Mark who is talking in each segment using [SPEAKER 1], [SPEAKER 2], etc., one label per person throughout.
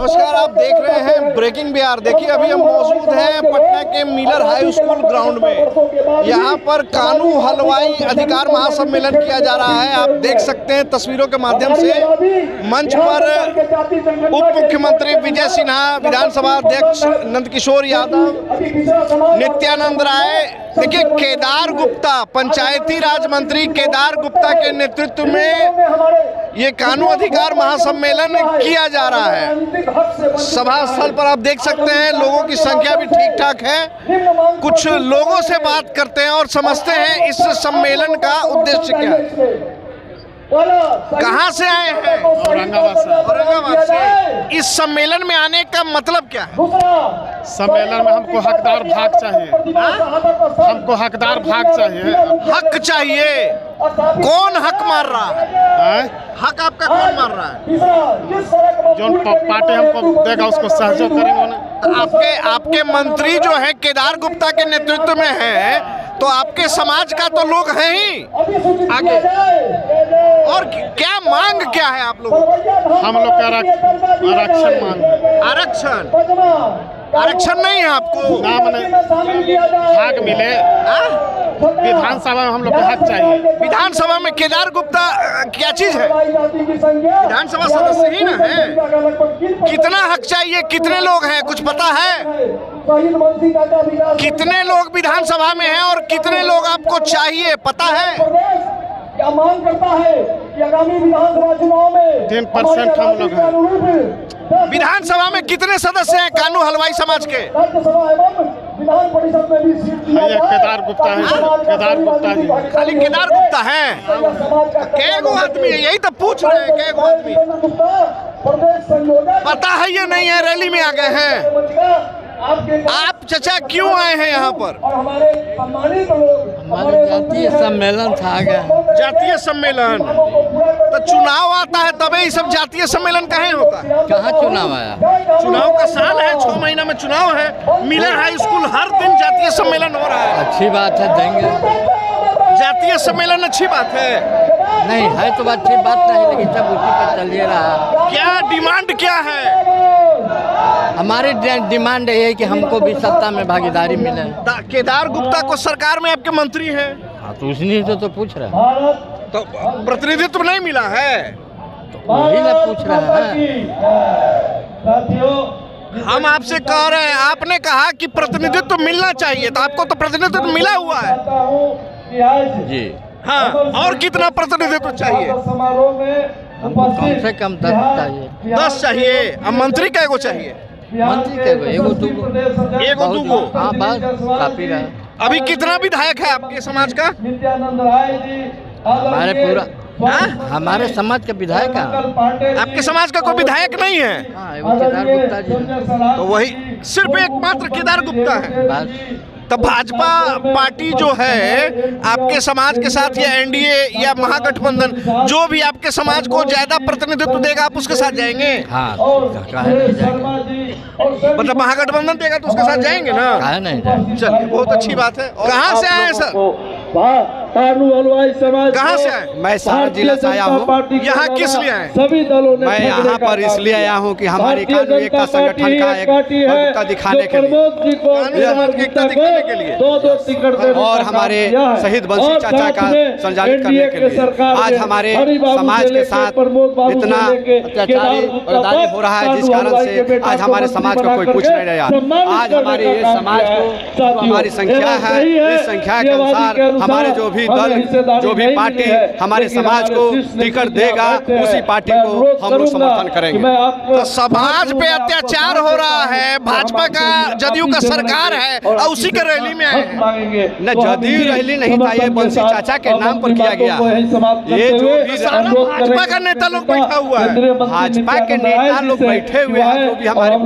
[SPEAKER 1] नमस्कार, आप देख रहे हैं ब्रेकिंग बिहार। देखिए, अभी हम मौजूद हैं पटना के मिलर हाई स्कूल ग्राउंड में। यहाँ पर कानू हलवाई अधिकार महासम्मेलन किया जा रहा है। आप देख सकते हैं तस्वीरों के माध्यम से। मंच पर उप मुख्यमंत्री विजय सिन्हा, विधानसभा अध्यक्ष नंदकिशोर यादव, नित्यानंद राय, देखिए केदार गुप्ता, पंचायती राज मंत्री केदार गुप्ता के नेतृत्व में ये कानून अधिकार महासम्मेलन किया जा रहा है। सभा स्थल पर आप देख सकते हैं लोगों की संख्या भी ठीक ठाक है। कुछ लोगों से बात करते हैं और समझते हैं इस सम्मेलन का उद्देश्य क्या है। कहाँ से आए हैं? औरंगाबाद से। इस सम्मेलन में आने का मतलब क्या है?
[SPEAKER 2] सम्मेलन में हमको हकदार भाग चाहिए। हमको हकदार भाग चाहिए।
[SPEAKER 1] हक चाहिए। कौन हक मार रहा है? हक आपका कौन मार रहा है?
[SPEAKER 2] जो पार्टी हमको देगा उसको सहयोग करेंगे ना।
[SPEAKER 1] आपके मंत्री जो है केदार गुप्ता के नेतृत्व में है, तो आपके समाज का तो लोग हैं ही आगे। और क्या मांग क्या है आप लोगों की?
[SPEAKER 2] हम लोग का आरक्षण मांग है।
[SPEAKER 1] आरक्षण नहीं है आपको?
[SPEAKER 2] ना मने भाग मिले। विधानसभा में हम लोग को हक चाहिए।
[SPEAKER 1] विधानसभा में केदार गुप्ता क्या चीज है? विधानसभा सदस्य ही ना है। कितना हक चाहिए? कितने लोग हैं, कुछ पता है? कितने लोग विधानसभा में हैं और कितने लोग आपको चाहिए, पता है?
[SPEAKER 3] क्या मांग करता है कि आगामी विधानसभा चुनाव में
[SPEAKER 2] 3% हम लोग हैं।
[SPEAKER 1] विधानसभा में कितने सदस्य हैं कानू हलवाई समाज के?
[SPEAKER 3] राज्यसभा एवं विधान परिषद में भी सीट
[SPEAKER 2] केदार गुप्ता है। केदार गुप्ता जी
[SPEAKER 1] खाली केदार गुप्ता है? कैगो आदमी है? यही तो पूछ रहे हैं, कैगो आदमी? पता है ये नहीं है, रैली में आ गए हैं। आप चाचा क्यों आए हैं यहाँ पर?
[SPEAKER 4] हमारे जातीय सम्मेलन था।
[SPEAKER 1] जातीय सम्मेलन? तो चुनाव आता है तबे ये सब जातीय सम्मेलन कहाँ होता है?
[SPEAKER 4] कहाँ चुनाव आया?
[SPEAKER 1] चुनाव का साल है, 6 महीना में चुनाव है। मिलर हाई स्कूल हर दिन जातीय सम्मेलन हो रहा है।
[SPEAKER 4] अच्छी बात है, देंगे।
[SPEAKER 1] जातीय सम्मेलन अच्छी बात है?
[SPEAKER 4] नहीं है तो अच्छी बात नहीं, लेकिन सब उसी पर चलिए रहा।
[SPEAKER 1] क्या डिमांड क्या है?
[SPEAKER 4] हमारी डिमांड ये है कि हमको भी सत्ता में भागीदारी मिले।
[SPEAKER 1] केदार गुप्ता को सरकार में आपके मंत्री हैं।
[SPEAKER 4] हाँ, तो उसी से तो पूछ रहे हैं।
[SPEAKER 1] तो प्रतिनिधित्व नहीं मिला है?
[SPEAKER 4] तो वही ना पूछ रहे हैं।
[SPEAKER 1] हम आपसे कह रहे हैं, आपने कहा कि प्रतिनिधित्व मिलना चाहिए, तो आपको तो प्रतिनिधित्व मिला हुआ है
[SPEAKER 4] जी।
[SPEAKER 1] हाँ, और कितना प्रतिनिधित्व चाहिए?
[SPEAKER 4] हमको कम से कम 10 चाहिए।
[SPEAKER 1] 10 चाहिए। अब मंत्री कैगो चाहिए?
[SPEAKER 4] मंत्री कैगो? एगो दूगो।
[SPEAKER 1] एगो दूगो?
[SPEAKER 4] हाँ, बस काफी रहा।
[SPEAKER 1] अभी कितना विधायक है आपके समाज का?
[SPEAKER 4] हमारे पूरा
[SPEAKER 1] हाँ?
[SPEAKER 4] हमारे समाज का विधायक है।
[SPEAKER 1] आपके समाज का कोई विधायक नहीं है?
[SPEAKER 4] हाँ, एगो केदार गुप्ता जी।
[SPEAKER 1] तो वही सिर्फ एकमात्र केदार गुप्ता है।
[SPEAKER 4] बस।
[SPEAKER 1] तो भाजपा पार्टी जो है आपके समाज के साथ, या एनडीए या महागठबंधन, जो भी आपके समाज को ज्यादा प्रतिनिधित्व देगा आप उसके साथ जाएंगे?
[SPEAKER 4] हाँ, काहे नहीं जाएंगे?
[SPEAKER 1] मतलब महागठबंधन देगा तो उसके साथ जाएंगे ना?
[SPEAKER 4] काहे नहीं जाएंगे?
[SPEAKER 1] चलिए, बहुत अच्छी बात है। कहाँ से आए हैं सर? कहाँ से आए?
[SPEAKER 5] मैं सारण जिला से आया हूँ।
[SPEAKER 1] यहाँ किस लिए आए?
[SPEAKER 3] सभी दलों ने
[SPEAKER 5] मैं यहाँ पर इसलिए आया हूँ कि हमारी कानून एकता संगठन का एक एकता दिखाने के लिए,
[SPEAKER 1] के लिए
[SPEAKER 5] और हमारे शहीद बंसी चाचा का संचालित करने के लिए। आज हमारे समाज के साथ इतना अत्याचारी गद्दारी हो रहा है, जिस कारण से आज हमारे समाज को कोई पूछ नहीं रहा। आज हमारे ये समाज को जो हमारी संख्या है, इस संख्या के अनुसार हमारे जो भी दल, जो भी पार्टी हमारे समाज को टिकट देगा, उसी पार्टी को हम लोग समर्थन करेंगे।
[SPEAKER 1] तो समाज पे अत्याचार हो रहा है, भाजपा का, जदयू का सरकार है और उसी के रैली में आए हैं।
[SPEAKER 5] न जदयू रैली नहीं था, ये बंसी चाचा के नाम पर किया गया। ये जो भी
[SPEAKER 1] भाजपा का नेता लोग बैठा हुआ है,
[SPEAKER 5] भाजपा के नेता लोग बैठे हुए हैं, जो भी हमारे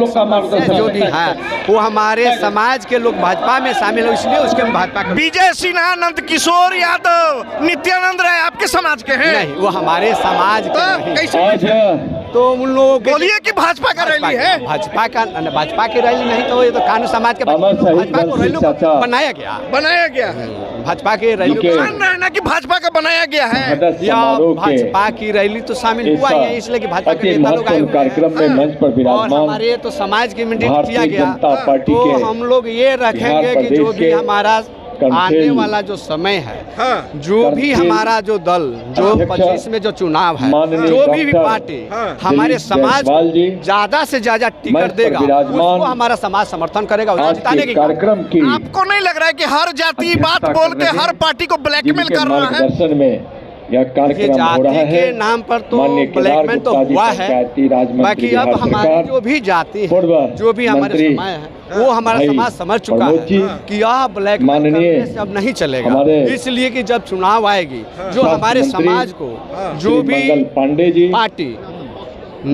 [SPEAKER 5] जो भी है वो हमारे समाज के लोग भाजपा में शामिल हो, इसलिए उसके भाजपा का।
[SPEAKER 1] विजय सिन्हा, नंदकिशोर यादव, नित्यानंद राय आपके समाज के हैं?
[SPEAKER 5] नहीं, वो हमारे समाज के नहीं।
[SPEAKER 1] कैसे?
[SPEAKER 5] तो उन लोगों
[SPEAKER 1] बोलिए कि भाजपा का रैली है?
[SPEAKER 5] भाजपा की रैली नहीं, तो ये तो कानून समाज के भाजपा को रैली बनाया गया
[SPEAKER 1] है।
[SPEAKER 5] भाजपा के रैली
[SPEAKER 1] मान रहे हैं ना कि भाजपा का बनाया गया है।
[SPEAKER 5] या भाजपा की रैली तो शामिल हुआ ही है, इसलिए कि भाजपा के नेता लोग आए हुए हैं।
[SPEAKER 3] कार्यक्रम में मंच पर
[SPEAKER 5] और
[SPEAKER 3] विराजमान
[SPEAKER 5] हमारे तो समाज की मीटिंग किया
[SPEAKER 3] भारतीय
[SPEAKER 5] गया,
[SPEAKER 3] जनता पार्टी
[SPEAKER 5] तो
[SPEAKER 3] के
[SPEAKER 5] हम लोग ये रखेंगे कि जो भी हमारा आने वाला जो समय है,
[SPEAKER 1] हाँ।
[SPEAKER 5] जो भी हमारा जो दल जो 25 में जो चुनाव है, जो भी पार्टी हमारे समाज को ज्यादा से ज्यादा टिकट देगा उसको हमारा समाज समर्थन करेगा, उसको जिताने की
[SPEAKER 3] कार्यक्रम की
[SPEAKER 1] आपको नहीं लग रहा है कि हर जाति बात बोल के हर पार्टी को ब्लैकमेल कर रहा है?
[SPEAKER 3] दर्शन में यह
[SPEAKER 5] ये
[SPEAKER 3] कार्यक्रम हो रहा
[SPEAKER 5] जाति
[SPEAKER 3] है।
[SPEAKER 5] के नाम पर तो ब्लैकमेल तो हुआ है, बाकी अब हमारी जो भी जाति है, जो भी हमारे समाज है, वो हमारा समाज समझ चुका है कि यह ब्लैकमेल करने से अब नहीं चलेगा। इसलिए कि जब चुनाव आएगी, जो हमारे समाज को जो भी
[SPEAKER 3] पांडे जी
[SPEAKER 5] पार्टी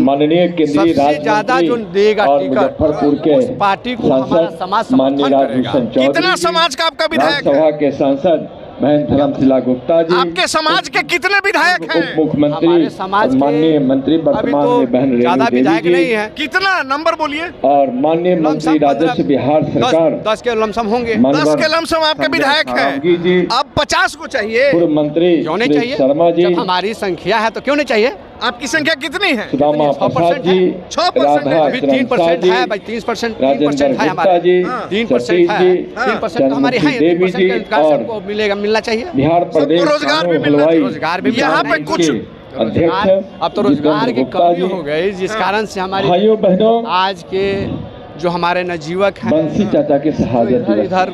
[SPEAKER 3] माननीय केंद्रीय
[SPEAKER 5] सबसे ज्यादा जो देगा टिकट, उस पार्टी को हमारा समाज समर्थन करेगा।
[SPEAKER 1] कितना समाज का आपका विधायक है?
[SPEAKER 3] राज्यसभा के सांसद बहन धर्मशिला गुप्ता जी,
[SPEAKER 1] आपके समाज के कितने विधायक
[SPEAKER 3] उप
[SPEAKER 1] हैं?
[SPEAKER 3] मुख्यमंत्री
[SPEAKER 5] हमारे समाज के
[SPEAKER 3] माननीय मंत्री
[SPEAKER 5] अभी
[SPEAKER 3] वर्तमान
[SPEAKER 5] तो
[SPEAKER 3] में बहन
[SPEAKER 5] ज्यादा
[SPEAKER 3] रेणु
[SPEAKER 5] विधायक
[SPEAKER 3] देवी
[SPEAKER 5] नहीं
[SPEAKER 3] जी
[SPEAKER 5] है,
[SPEAKER 1] कितना नंबर बोलिए?
[SPEAKER 3] और माननीय मंत्री राजस्व बिहार सरकार
[SPEAKER 5] 10 के लमसम होंगे।
[SPEAKER 1] 10 के लमसम आपके विधायक
[SPEAKER 3] सावगी जी,
[SPEAKER 1] हैं। अब 50 को चाहिए।
[SPEAKER 3] पूर्व मंत्री
[SPEAKER 5] क्यों नहीं
[SPEAKER 3] श्री
[SPEAKER 5] चाहिए?
[SPEAKER 3] शर्मा जी,
[SPEAKER 5] जब हमारी संख्या है तो क्यों नहीं चाहिए?
[SPEAKER 1] आपकी संख्या कितनी है?
[SPEAKER 3] सुदामा
[SPEAKER 5] 6%
[SPEAKER 3] प्रसाद जी,
[SPEAKER 1] 6%
[SPEAKER 3] राधा
[SPEAKER 5] अभी 3% है भाई, 3%
[SPEAKER 3] राजेंद्र
[SPEAKER 5] है
[SPEAKER 3] गुप्ता
[SPEAKER 5] हमारे,
[SPEAKER 3] जी,
[SPEAKER 5] 3% है,
[SPEAKER 3] सतीश जी,
[SPEAKER 5] 3% तो हमारी है,
[SPEAKER 3] देवी
[SPEAKER 5] 3%
[SPEAKER 3] जी
[SPEAKER 5] का अधिकार
[SPEAKER 3] और
[SPEAKER 5] सबको मिलना चाहिए।
[SPEAKER 3] बिहार प्रदेश
[SPEAKER 1] रोजगार भी
[SPEAKER 3] कानून
[SPEAKER 1] मिलना
[SPEAKER 3] हलवाई
[SPEAKER 5] रोजगार भी
[SPEAKER 1] यहाँ पे
[SPEAKER 3] विभाग
[SPEAKER 1] कुछ
[SPEAKER 3] के अध्यक्ष
[SPEAKER 5] अब तो रोजगार की
[SPEAKER 3] जितेंद्र गुप्ता
[SPEAKER 5] कमी
[SPEAKER 3] जी,
[SPEAKER 5] हो गई, जिस कारण से हमारे
[SPEAKER 3] भाइयों बहनों,
[SPEAKER 5] आज के जो हमारे नवयुवक हैं
[SPEAKER 3] बंसी चाचा के शहादत
[SPEAKER 5] इधर
[SPEAKER 3] दिवस
[SPEAKER 5] इधर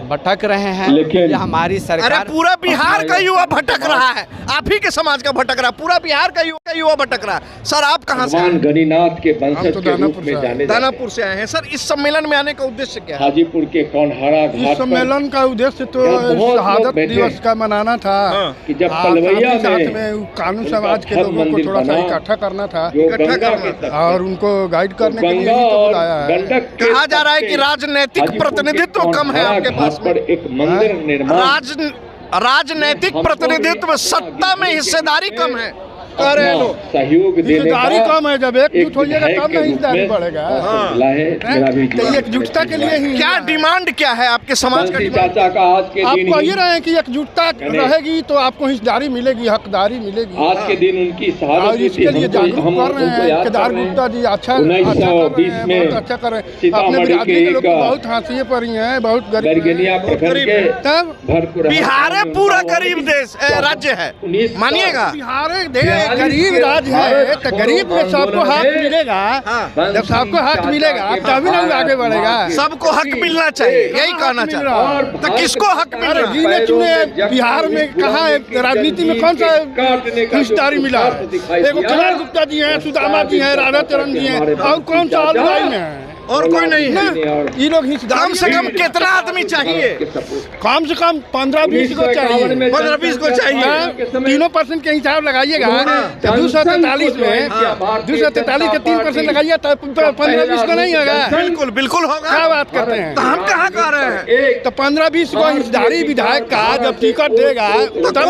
[SPEAKER 5] भटक रहे हैं,
[SPEAKER 3] लेकिन-
[SPEAKER 5] ये हमारी
[SPEAKER 1] अरे
[SPEAKER 5] सरकार
[SPEAKER 1] पूरा बिहार का युवा भटक रहा है, आप ही के समाज का भटक रहा है, पूरा बिहार का युवा भटक रहा है। सर आप कहाँ से
[SPEAKER 3] भगवान
[SPEAKER 1] आए?
[SPEAKER 3] गणिनाथ के वंशज के रूप में जाने जाते
[SPEAKER 1] दानापुर से आए हैं। सर इस सम्मेलन में आने का उद्देश्य क्या है?
[SPEAKER 3] हाजीपुर के कौनहारा
[SPEAKER 6] इस
[SPEAKER 3] घाट पर
[SPEAKER 6] सम्मेलन का उद्देश्य तो
[SPEAKER 3] यहाँ बहुत लोग
[SPEAKER 6] शहादत
[SPEAKER 3] बैठे
[SPEAKER 6] दिवस का मनाना था।
[SPEAKER 3] कि जब
[SPEAKER 6] हाँ,
[SPEAKER 3] पलवैया
[SPEAKER 6] साथ ही साथ
[SPEAKER 3] में
[SPEAKER 6] में कानून
[SPEAKER 3] उनका
[SPEAKER 6] समाज के
[SPEAKER 3] भव्य
[SPEAKER 6] लोगों को
[SPEAKER 3] मंदिर
[SPEAKER 6] थोड़ा सा
[SPEAKER 3] बना,
[SPEAKER 6] इकट्ठा करना था
[SPEAKER 3] जो
[SPEAKER 1] इकट्ठा
[SPEAKER 3] गंगा
[SPEAKER 1] करना
[SPEAKER 3] के तट पर,
[SPEAKER 6] और उनको गाइड करने के लिए
[SPEAKER 3] गंगा
[SPEAKER 6] ही तो
[SPEAKER 3] और
[SPEAKER 6] बुलाया है।
[SPEAKER 3] गंडक के
[SPEAKER 1] कहा जा रहा है
[SPEAKER 3] तट
[SPEAKER 1] कि
[SPEAKER 3] पे
[SPEAKER 1] राजनीतिक
[SPEAKER 3] हाजीपुर के
[SPEAKER 1] प्रतिनिधित्व कम है
[SPEAKER 3] कौनहारा
[SPEAKER 1] आपके पास
[SPEAKER 3] घाट पर एक मंदिर निर्माण
[SPEAKER 1] राजनीतिक प्रतिनिधित्व, सत्ता में हिस्सेदारी कम है कह रहे हैं लोग।
[SPEAKER 3] सहयोग देने
[SPEAKER 6] हिस्सेदारी
[SPEAKER 3] का
[SPEAKER 6] कम है, जब एकजुट होइएगा
[SPEAKER 3] विधायक
[SPEAKER 6] तब
[SPEAKER 3] के
[SPEAKER 6] ना
[SPEAKER 3] रूप
[SPEAKER 6] हिस्सेदारी
[SPEAKER 3] में
[SPEAKER 6] बढ़ेगा।
[SPEAKER 3] मिला है मेरा भी
[SPEAKER 6] तो एकजुटता के लिए ही
[SPEAKER 1] क्या डिमांड क्या है आपके समाज का?
[SPEAKER 3] बंसी
[SPEAKER 1] डिमांड
[SPEAKER 3] चाचा का आज के
[SPEAKER 6] आप
[SPEAKER 3] दिन
[SPEAKER 6] कह ही
[SPEAKER 3] ही
[SPEAKER 6] रहे हैं कि एकजुटता रहेगी तो आपको हिस्सेदारी मिलेगी, हकदारी मिलेगी।
[SPEAKER 3] आज के दिन उनकी शहादत
[SPEAKER 6] और
[SPEAKER 3] हुई थी।
[SPEAKER 6] इसके लिए जागरूक
[SPEAKER 3] हम
[SPEAKER 6] कर रहे
[SPEAKER 3] उनको
[SPEAKER 6] हैं।
[SPEAKER 3] याद
[SPEAKER 6] केदार
[SPEAKER 3] कर रहे हैं।
[SPEAKER 6] गुप्ता जी अच्छा
[SPEAKER 3] 1920
[SPEAKER 6] बहुत
[SPEAKER 3] में
[SPEAKER 6] अच्छा कर रहे हैं। अपने
[SPEAKER 3] सीतामढ़ी
[SPEAKER 6] बिरादरी
[SPEAKER 3] के
[SPEAKER 6] के लोग
[SPEAKER 3] एक
[SPEAKER 6] बहुत हाशिए पर ही हैं, बहुत गरीब
[SPEAKER 3] बरगनिया
[SPEAKER 6] हैं।
[SPEAKER 3] प्रखंड के
[SPEAKER 6] तब
[SPEAKER 3] भरपूर
[SPEAKER 1] बिहार पूरा गरीब देश राज्य है, मानिएगा?
[SPEAKER 6] बिहार गरीब राज्य है तो गरीब में सबको हक मिलेगा। जब सबको हक मिलेगा तभी ना आगे बढ़ेगा।
[SPEAKER 1] सबको हक मिलना चाहिए, यही कहना चाहता हूं। तो किसको हक मिल
[SPEAKER 6] अरे
[SPEAKER 1] रहा है?
[SPEAKER 6] गिने चुने बिहार में कहाँ राजनीति में कौन सा हिस्सेदारी मिला? एगो केदार गुप्ता जी हैं, सुदामा जी हैं, राधा चरण जी हैं, और कौन सा हलवाई में है?
[SPEAKER 1] और कोई नहीं है।
[SPEAKER 6] ये लोग हिस्सेदारी
[SPEAKER 1] कम से कम कितना आदमी चाहिए?
[SPEAKER 6] कम से कम 15-20 को चाहिए।
[SPEAKER 1] 15-20 को चाहिए।
[SPEAKER 6] 3% के हिसाब लगाइएगा तो 243 में 243 के 3% लगाइए तो 15-20 को नहीं होगा।
[SPEAKER 1] बिल्कुल बिल्कुल होगा।
[SPEAKER 6] क्या बात करते हैं?
[SPEAKER 1] तो हम कहाँ कह रहे हैं?
[SPEAKER 6] तो 15-20 को हिस्सेदारी विधायक का जब टिकट देगा
[SPEAKER 1] तो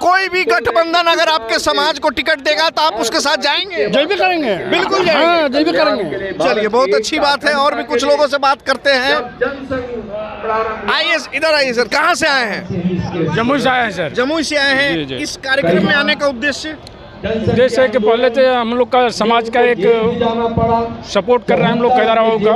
[SPEAKER 1] कोई भी गठबंधन अगर आपके समाज को टिकट देगा तो आप उसके साथ जाएंगे?
[SPEAKER 6] जैबे करेंगे,
[SPEAKER 1] बिल्कुल जाएंगे।
[SPEAKER 6] हाँ जैबे करेंगे।
[SPEAKER 1] चलिए बहुत अच्छी बात है, और भी कुछ लोगों से बात करते हैं। आइए इधर आइए सर, कहाँ से आए हैं?
[SPEAKER 2] जमुई से आए हैं सर।
[SPEAKER 1] जमुई से आए
[SPEAKER 2] जी,
[SPEAKER 1] हैं।
[SPEAKER 2] जी।
[SPEAKER 1] इस कार्यक्रम में आने का उद्देश्य?
[SPEAKER 2] उद्देश्य है कि पहले तो हम लोग का समाज का एक सपोर्ट कर रहे हैं हम लोग केदारबाबू का,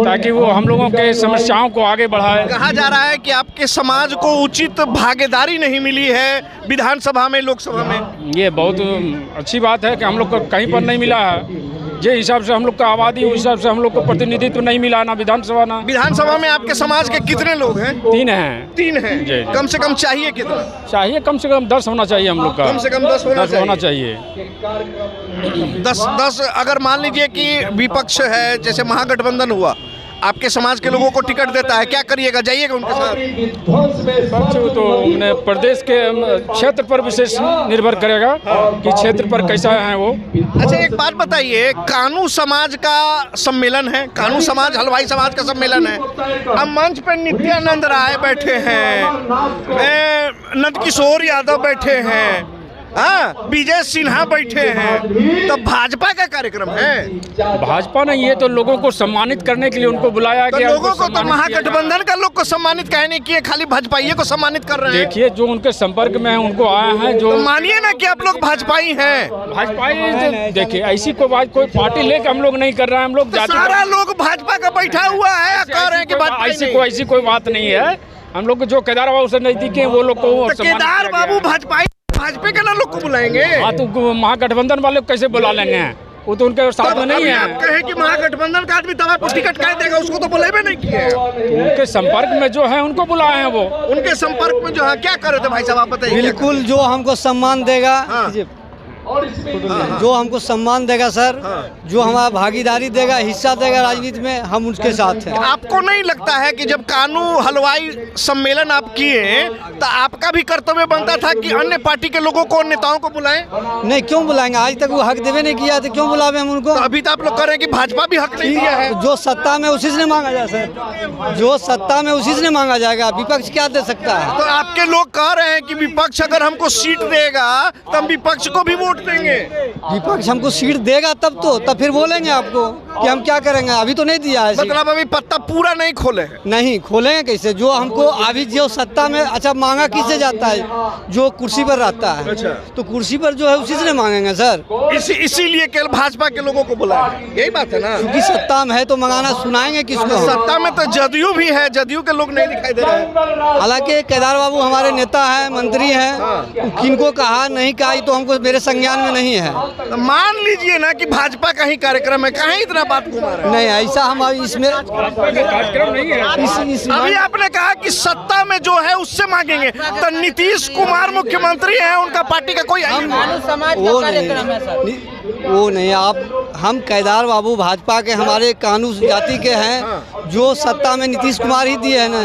[SPEAKER 2] ताकि वो हम लोगों के समस्याओं को आगे बढ़ाए।
[SPEAKER 1] कहा जा रहा है कि आपके समाज को उचित भागीदारी नहीं मिली है विधानसभा में, लोकसभा में।
[SPEAKER 2] ये बहुत अच्छी बात है कि हम लोग को कहीं पर नहीं मिला है। जिस हिसाब से हम लोग का आबादी, उस हिसाब से हम लोग को प्रतिनिधित्व नहीं मिला, ना विधानसभा ना।
[SPEAKER 1] विधानसभा में आपके समाज के कितने लोग हैं?
[SPEAKER 2] 3 हैं।
[SPEAKER 1] 3 हैं।
[SPEAKER 2] जी।
[SPEAKER 1] कम से कम चाहिए कितना?
[SPEAKER 2] चाहिए कम से कम 10 होना चाहिए हम लोग का।
[SPEAKER 1] कम से कम 10 होना
[SPEAKER 2] चाहिए।
[SPEAKER 1] 10 अगर मान लीजिए कि विपक्ष है, जैसे महागठबंधन हुआ, आपके समाज के लोगों को टिकट देता है, क्या करिएगा? जाइएगा उनके साथ?
[SPEAKER 2] तो हमने प्रदेश के क्षेत्र पर विशेष निर्भर करेगा कि क्षेत्र पर कैसा है वो।
[SPEAKER 1] अच्छा एक बात बताइए, कानू समाज का सम्मेलन है, कानू समाज हलवाई समाज का सम्मेलन है। अब मंच पर नित्यानंद राय बैठे हैं, नंदकिशोर यादव बैठे हैं, हाँ, विजय सिन्हा बैठे हैं, तो भाजपा का कार्यक्रम है।
[SPEAKER 2] भाजपा ने ये तो लोगों को सम्मानित करने के लिए उनको बुलाया
[SPEAKER 1] तो
[SPEAKER 2] गया।
[SPEAKER 1] लोगों को तो महागठबंधन का लोग को सम्मानित काहे नहीं किए, खाली भाजपाइये को सम्मानित कर रहे हैं।
[SPEAKER 2] देखिए जो उनके संपर्क में है उनको आया है जो।
[SPEAKER 1] तो मानिए ना कि आप लोग भाजपाई हैं।
[SPEAKER 2] भाजपाई देखिए ऐसी कोई पार्टी लेकर हम लोग नहीं कर रहे हैं, हम लोग
[SPEAKER 1] तो सारा लोग भाजपा का बैठा हुआ है, कह रहे हैं कि
[SPEAKER 2] ऐसी कोई बात नहीं है। हम लोग जो केदार बाबू से नजदीक है वो लोग को
[SPEAKER 1] केदार बाबू भाजपा के ना लोग को बुलाएंगे।
[SPEAKER 2] हाँ तो महागठबंधन वाले कैसे बुला लेंगे, वो तो उनके साथ में नहीं है।
[SPEAKER 1] आप कहें कि महागठबंधन का आदमी तब आपको टिकट कह देगा, उसको तो बुलाए नहीं किए।
[SPEAKER 2] उनके संपर्क में जो है उनको बुलाए हैं, वो
[SPEAKER 1] उनके संपर्क में जो है क्या करे थे भाई साहब, आप बताइए।
[SPEAKER 4] बिल्कुल जो हमको सम्मान देगा, जो हमको सम्मान देगा सर, जो हमारा भागीदारी देगा, हिस्सा देगा राजनीति में, हम उसके साथ हैं।
[SPEAKER 1] आपको नहीं लगता है कि जब कानू हलवाई सम्मेलन आप किए तो आपका भी कर्तव्य बनता था कि अन्य पार्टी के लोगों को, नेताओं को बुलाएं?
[SPEAKER 4] नहीं, क्यों बुलाएंगे? आज तक वो हक देवे नहीं किया, तो क्यों बुलावे हम उनको?
[SPEAKER 1] तो अभी तो आप लोग कह रहे हैं कि भाजपा भी हक नहीं दिया है।
[SPEAKER 4] जो सत्ता में उसी से मांगा जाए सर, जो सत्ता में उसी से मांगा जाएगा, विपक्ष क्या दे सकता है?
[SPEAKER 1] तो आपके लोग कह रहे हैं कि विपक्ष अगर हमको सीट देगा तो हम विपक्ष को भी वोट देंगे।
[SPEAKER 4] विपक्ष हमको सीट देगा तब फिर बोलेंगे आपको कि हम क्या करेंगे। अभी तो नहीं दिया है,
[SPEAKER 1] मतलब अभी पत्ता पूरा नहीं खोले।
[SPEAKER 4] नहीं खोलेंगे कैसे? जो हमको अभी जो सत्ता में, अच्छा मांगा किससे जाता है? जो कुर्सी पर रहता है।
[SPEAKER 1] अच्छा।
[SPEAKER 4] तो कुर्सी पर जो है उसी से मांगेंगे सर।
[SPEAKER 1] इसीलिए केवल भाजपा के लोगों को बुलाया, यही बात है ना?
[SPEAKER 4] क्योंकि सत्ता में है तो मंगाना सुनाएंगे किसको?
[SPEAKER 1] सत्ता में तो जदयू भी है, जदयू के लोग नहीं दिखाई दे रहे।
[SPEAKER 4] हालांकि केदार बाबू हमारे नेता है, मंत्री हैं, किनको कहा नहीं कहा तो हमको मेरे संज्ञान में नहीं है।
[SPEAKER 1] तो मान लीजिए ना कि भाजपा का ही कार्यक्रम है, कहाँ इतना बात घुमा रहे हैं?
[SPEAKER 4] नहीं, ऐसा हम इसमें
[SPEAKER 2] कार्यक्रम नहीं है।
[SPEAKER 1] अभी आपने कहा कि सत्ता में जो है उससे मांगेंगे, तो नीतीश कुमार मुख्यमंत्री हैं, उनका पार्टी का कोई
[SPEAKER 4] वो नहीं आप, हम केदार बाबू भाजपा के, हमारे कानू जाति के हैं, जो सत्ता में नीतीश कुमार ही दिए हैं ना,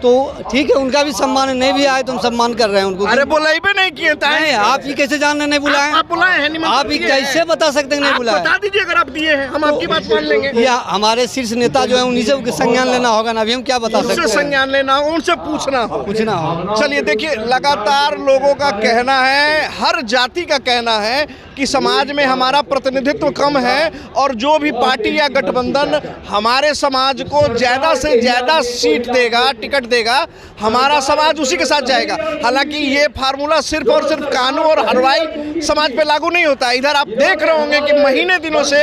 [SPEAKER 4] तो ठीक है, उनका भी सम्मान नहीं भी आए तो हम सम्मान कर रहे हैं उनको।
[SPEAKER 1] अरे बुलाई भी नहीं किए
[SPEAKER 4] नहीं, आप ही कैसे जान रहे नहीं बुलाए?
[SPEAKER 1] आप बुलाए हैं,
[SPEAKER 4] आप ही कैसे बता सकते हैं नहीं बुलाए?
[SPEAKER 1] बता दीजिए अगर आप दिए हैं, हम आपकी बात मान लेंगे।
[SPEAKER 4] या हमारे शीर्ष नेता जो है उन्हीं से संज्ञान लेना होगा ना, अभी हम क्या बता सकते हैं?
[SPEAKER 1] संज्ञान लेना, उनसे पूछना
[SPEAKER 4] हो।
[SPEAKER 1] चलिए देखिए, लगातार लोगों का कहना है, हर जाति का कहना है कि समाज में हमारा प्रतिनिधित्व कम है और जो भी पार्टी या गठबंधन हमारे समाज को ज़्यादा से ज़्यादा सीट देगा, टिकट देगा, हमारा समाज उसी के साथ जाएगा। हालांकि ये फार्मूला सिर्फ और सिर्फ कानू और हलवाई समाज पे लागू नहीं होता। इधर आप देख रहे होंगे कि महीने दिनों से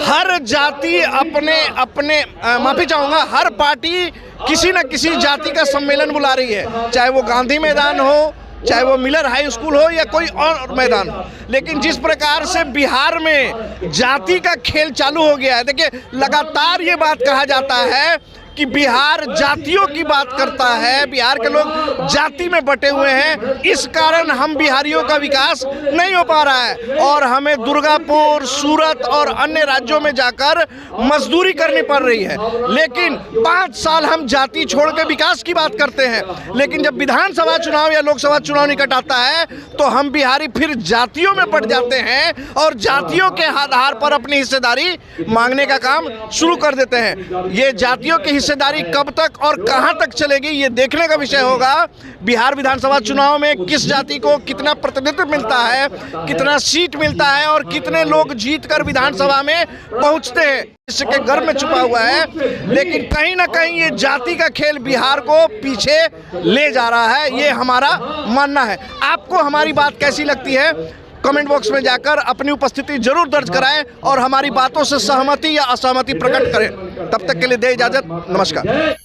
[SPEAKER 1] हर जाति अपने माफी चाहूँगा, हर पार्टी किसी न किसी जाति का सम्मेलन बुला रही है, चाहे वो गांधी मैदान हो, चाहे वो मिलर हाई स्कूल हो या कोई और मैदान हो। लेकिन जिस प्रकार से बिहार में जाति का खेल चालू हो गया है, देखिए लगातार ये बात कहा जाता है कि बिहार जातियों की बात करता है, बिहार के लोग जाति में बटे हुए हैं, इस कारण हम बिहारियों का विकास नहीं हो पा रहा है और हमें दुर्गापुर, सूरत और अन्य राज्यों में जाकर मजदूरी करनी पड़ रही है। लेकिन 5 साल हम जाति छोड़ के विकास की बात करते हैं, लेकिन जब विधानसभा चुनाव या लोकसभा चुनाव निकट आता है तो हम बिहारी फिर जातियों में पड़ जाते हैं और जातियों के आधार पर अपनी हिस्सेदारी मांगने का काम शुरू कर देते हैं। ये जातियों की हिस्सेदारी कब तक और कहां तक चलेगी, ये देखने का विषय होगा। बिहार विधानसभा चुनाव में किस जाति को कितना प्रतिनिधित्व मिलता है, कितना सीट मिलता है और कितने लोग जीतकर विधानसभा में पहुंचते हैं, इसके गर्भ में छुपा हुआ है। लेकिन कहीं ना कहीं ये जाति का खेल बिहार को पीछे ले जा रहा है, ये हमारा मानना है। आपको हमारी बात कैसी लगती है, कमेंट बॉक्स में जाकर अपनी उपस्थिति जरूर दर्ज कराएं और हमारी बातों से सहमति या असहमति प्रकट करें। तब तक के लिए दे इजाजत, नमस्कार।